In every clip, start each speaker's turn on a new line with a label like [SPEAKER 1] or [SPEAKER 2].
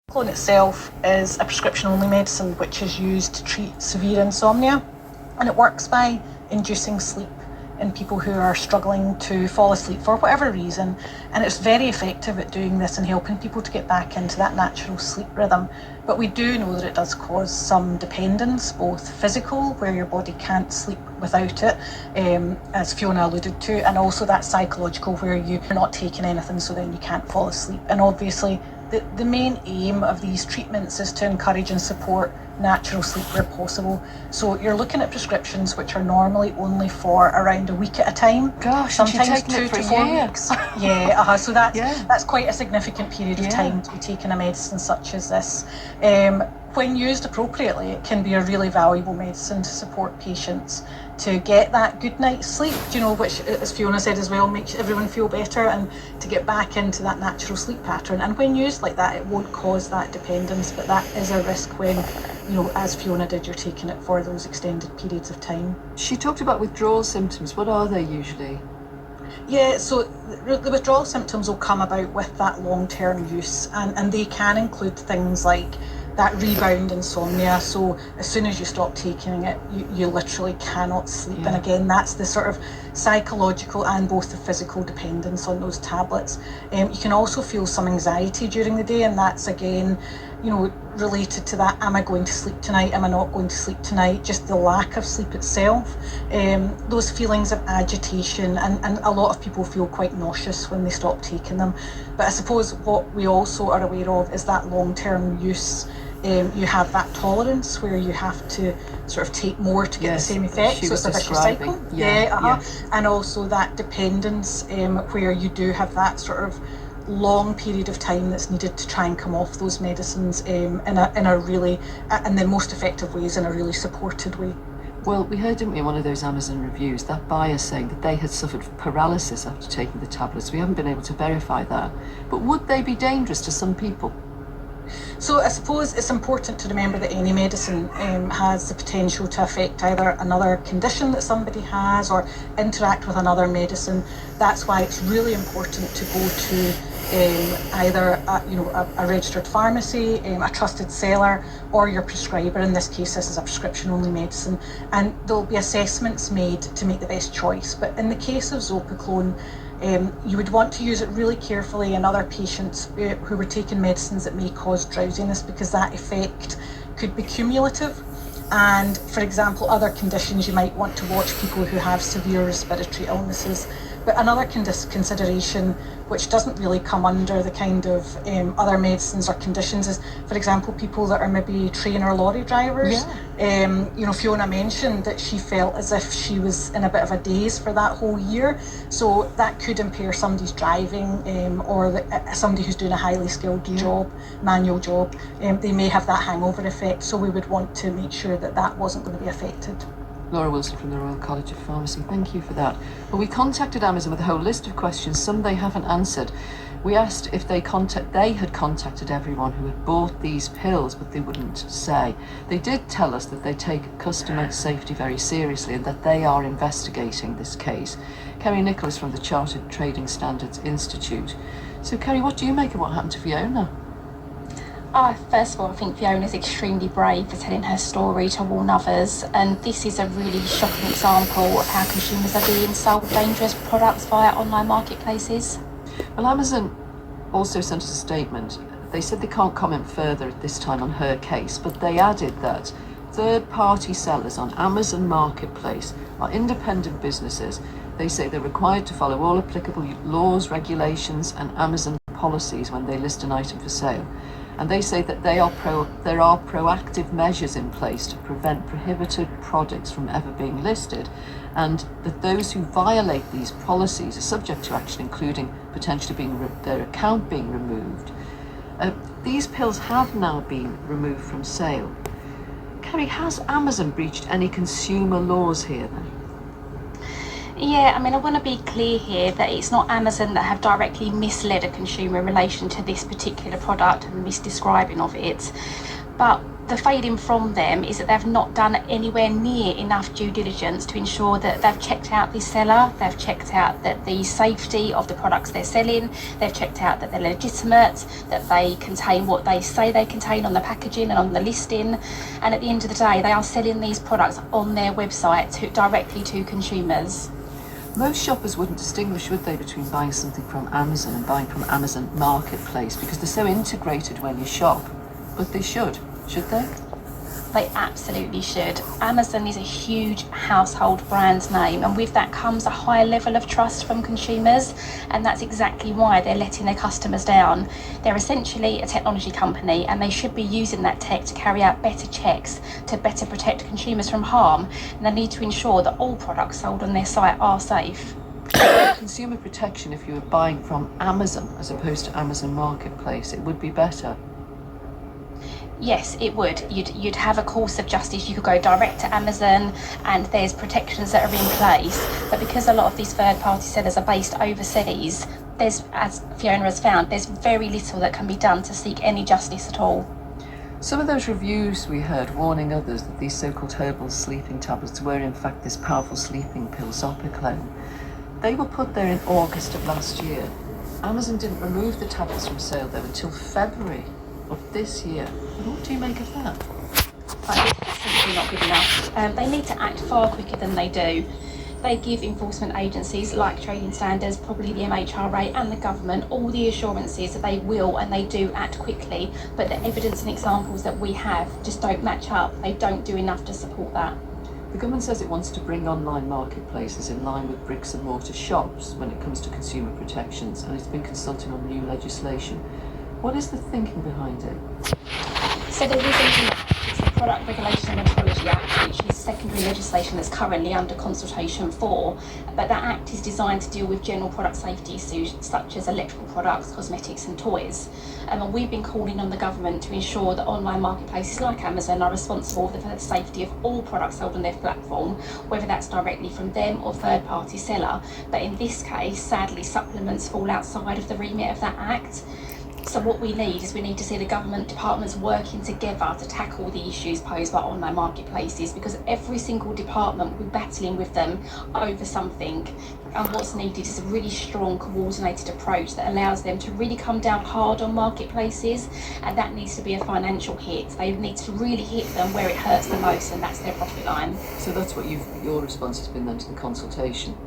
[SPEAKER 1] Clone itself is a prescription-only medicine which is used to treat severe insomnia, and it works by inducing sleep in people who are struggling to fall asleep for whatever reason, and it's very effective at doing this and helping people to get back into that natural sleep rhythm. But we do know that it does cause some dependence, both physical, where your body can't sleep without it, as Fiona alluded to, and also that psychological, where you're not taking anything so then you can't fall asleep. And obviously the main aim of these treatments is to encourage and support natural sleep where possible. So you're looking at prescriptions which are normally only for around a week at a time.
[SPEAKER 2] Gosh,
[SPEAKER 1] sometimes 2 to 4 weeks. Yeah, so that's quite a significant period of time to be taking a medicine such as this. When used appropriately, it can be a really valuable medicine to support patients to get that good night's sleep, which, as Fiona said as well, makes everyone feel better and to get back into that natural sleep pattern. And when used like that, it won't cause that dependence, but that is a risk when, as Fiona did, you're taking it for those extended periods of time.
[SPEAKER 2] She talked about withdrawal symptoms. What are they usually?
[SPEAKER 1] Yeah, so the withdrawal symptoms will come about with that long-term use, and they can include things like that rebound insomnia. So as soon as you stop taking it, you literally cannot sleep. And again, that's the sort of psychological and both the physical dependence on those tablets. You can also feel some anxiety during the day, and that's again, related to that, am I going to sleep tonight? Am I not going to sleep tonight? Just the lack of sleep itself. Those feelings of agitation, and a lot of people feel quite nauseous when they stop taking them. But I suppose what we also are aware of is that long-term use. You have that tolerance where you have to sort of take more to get the same effect, so it's a vicious cycle. And also that dependence, where you do have that sort of long period of time that's needed to try and come off those medicines in a really, and the most effective ways, in a really supported way.
[SPEAKER 2] Well, we heard, didn't we, in one of those Amazon reviews, that buyer saying that they had suffered paralysis after taking the tablets. We haven't been able to verify that. But would they be dangerous to some people?
[SPEAKER 1] So I suppose it's important to remember that any medicine has the potential to affect either another condition that somebody has or interact with another medicine. That's why it's really important to go to either a registered pharmacy, a trusted seller, or your prescriber. In this case, this is a prescription-only medicine, and there'll be assessments made to make the best choice. But in the case of Zopiclone, you would want to use it really carefully in other patients who were taking medicines that may cause drowsiness, because that effect could be cumulative. And for example, other conditions, you might want to watch people who have severe respiratory illnesses. But another consideration, which doesn't really come under the kind of other medicines or conditions, is, for example, people that are maybe train or lorry drivers. Fiona mentioned that she felt as if she was in a bit of a daze for that whole year. So that could impair somebody's driving, or somebody who's doing a highly skilled job, manual job. They may have that hangover effect. So we would want to make sure that that wasn't going to be affected.
[SPEAKER 2] Laura Wilson from the Royal College of Pharmacy, thank you for that. Well, we contacted Amazon with a whole list of questions, some they haven't answered. We asked if they had contacted everyone who had bought these pills, but they wouldn't say. They did tell us that they take customer safety very seriously and that they are investigating this case. Kerry Nicholas from the Chartered Trading Standards Institute. So Kerry, what do you make of what happened to Fiona?
[SPEAKER 3] First of all, I think Fiona's extremely brave for telling her story to warn others, and this is a really shocking example of how consumers are being sold dangerous products via online marketplaces.
[SPEAKER 2] Well, Amazon also sent us a statement. They said they can't comment further at this time on her case, but they added that third-party sellers on Amazon Marketplace are independent businesses. They say they're required to follow all applicable laws, regulations, and Amazon policies when they list an item for sale. And they say that there are proactive measures in place to prevent prohibited products from ever being listed, and that those who violate these policies are subject to action, including potentially their account being removed. These pills have now been removed from sale. Kerry, has Amazon breached any consumer laws here then?
[SPEAKER 3] Yeah, I want to be clear here that it's not Amazon that have directly misled a consumer in relation to this particular product and misdescribing of it. But the failing from them is that they've not done anywhere near enough due diligence to ensure that they've checked out the seller, they've checked out that the safety of the products they're selling, they've checked out that they're legitimate, that they contain what they say they contain on the packaging and on the listing. And at the end of the day, they are selling these products on their website directly to consumers.
[SPEAKER 2] Most shoppers wouldn't distinguish, would they, between buying something from Amazon and buying from Amazon Marketplace, because they're so integrated when you shop. But they should they?
[SPEAKER 3] They absolutely should. Amazon is a huge household brand name, and with that comes a high level of trust from consumers, and that's exactly why they're letting their customers down. They're essentially a technology company, and they should be using that tech to carry out better checks to better protect consumers from harm, and they need to ensure that all products sold on their site are safe.
[SPEAKER 2] Consumer protection, if you were buying from Amazon as opposed to Amazon Marketplace, it would be better.
[SPEAKER 3] Yes, it would. You'd have a course of justice. You could go direct to Amazon and there's protections that are in place. But because a lot of these third-party sellers are based overseas, there's, as Fiona has found, there's very little that can be done to seek any justice at all.
[SPEAKER 2] Some of those reviews we heard warning others that these so-called herbal sleeping tablets were in fact this powerful sleeping pill, Zopiclone. They were put there in August of last year. Amazon didn't remove the tablets from sale though until February of this year. What do you make of that?
[SPEAKER 3] It's simply not good enough. They need to act far quicker than they do. They give enforcement agencies like Trading Standards, probably the MHRA and the government all the assurances that they will and they do act quickly, but the evidence and examples that we have just don't match up. They don't do enough to support that.
[SPEAKER 2] The government says it wants to bring online marketplaces in line with bricks and mortar shops when it comes to consumer protections, and it's been consulting on new legislation. What is the thinking behind it?
[SPEAKER 3] So there is a new act. It's the Product Regulation and Metrology Act, which is secondary legislation that's currently under consultation for. But that act is designed to deal with general product safety issues such as electrical products, cosmetics and toys. And we've been calling on the government to ensure that online marketplaces like Amazon are responsible for the safety of all products sold on their platform, whether that's directly from them or third-party seller. But in this case, sadly, supplements fall outside of the remit of that act. So what we need to see the government departments working together to tackle the issues posed by online marketplaces, because every single department will be battling with them over something. And what's needed is a really strong coordinated approach that allows them to really come down hard on marketplaces, and that needs to be a financial hit. They need to really hit them where it hurts the most, and that's their profit line.
[SPEAKER 2] So that's what your response has been then to the consultation?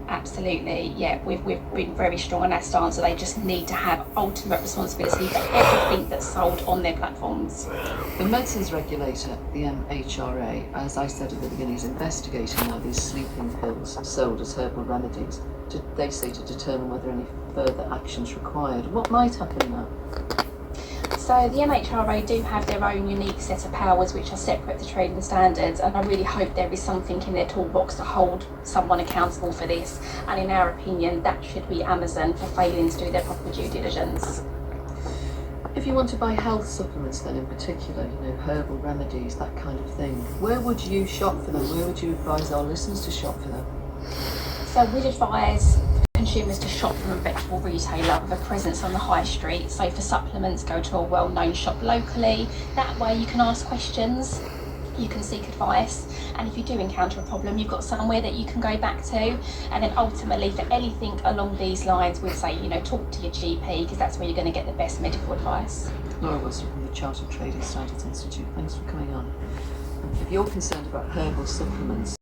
[SPEAKER 3] Absolutely, yeah. We've been very strong on that stance, so they just need to have ultimate responsibility for everything that's sold on their platforms.
[SPEAKER 2] The medicines regulator, the MHRA, as I said at the beginning, is investigating now these sleeping pills sold as herbal remedies. They say to determine whether any further action's required. What might happen now?
[SPEAKER 3] So the MHRA do have their own unique set of powers which are separate to Trading Standards, and I really hope there is something in their toolbox to hold someone accountable for this, and in our opinion that should be Amazon for failing to do their proper due diligence.
[SPEAKER 2] If you want to buy health supplements then in particular, herbal remedies, that kind of thing, where would you shop for them? Where would you advise our listeners to shop for them?
[SPEAKER 3] So we'd advise consumers to shop from a reputable retailer with a presence on the high street. So for supplements, go to a well-known shop locally. That way you can ask questions, you can seek advice, and if you do encounter a problem, you've got somewhere that you can go back to. And then ultimately for anything along these lines, we'd say, talk to your GP, because that's where you're going to get the best medical advice.
[SPEAKER 2] Laura Wilson from the Chartered Trading Standards Institute, thanks for coming on. If you're concerned about herbal supplements,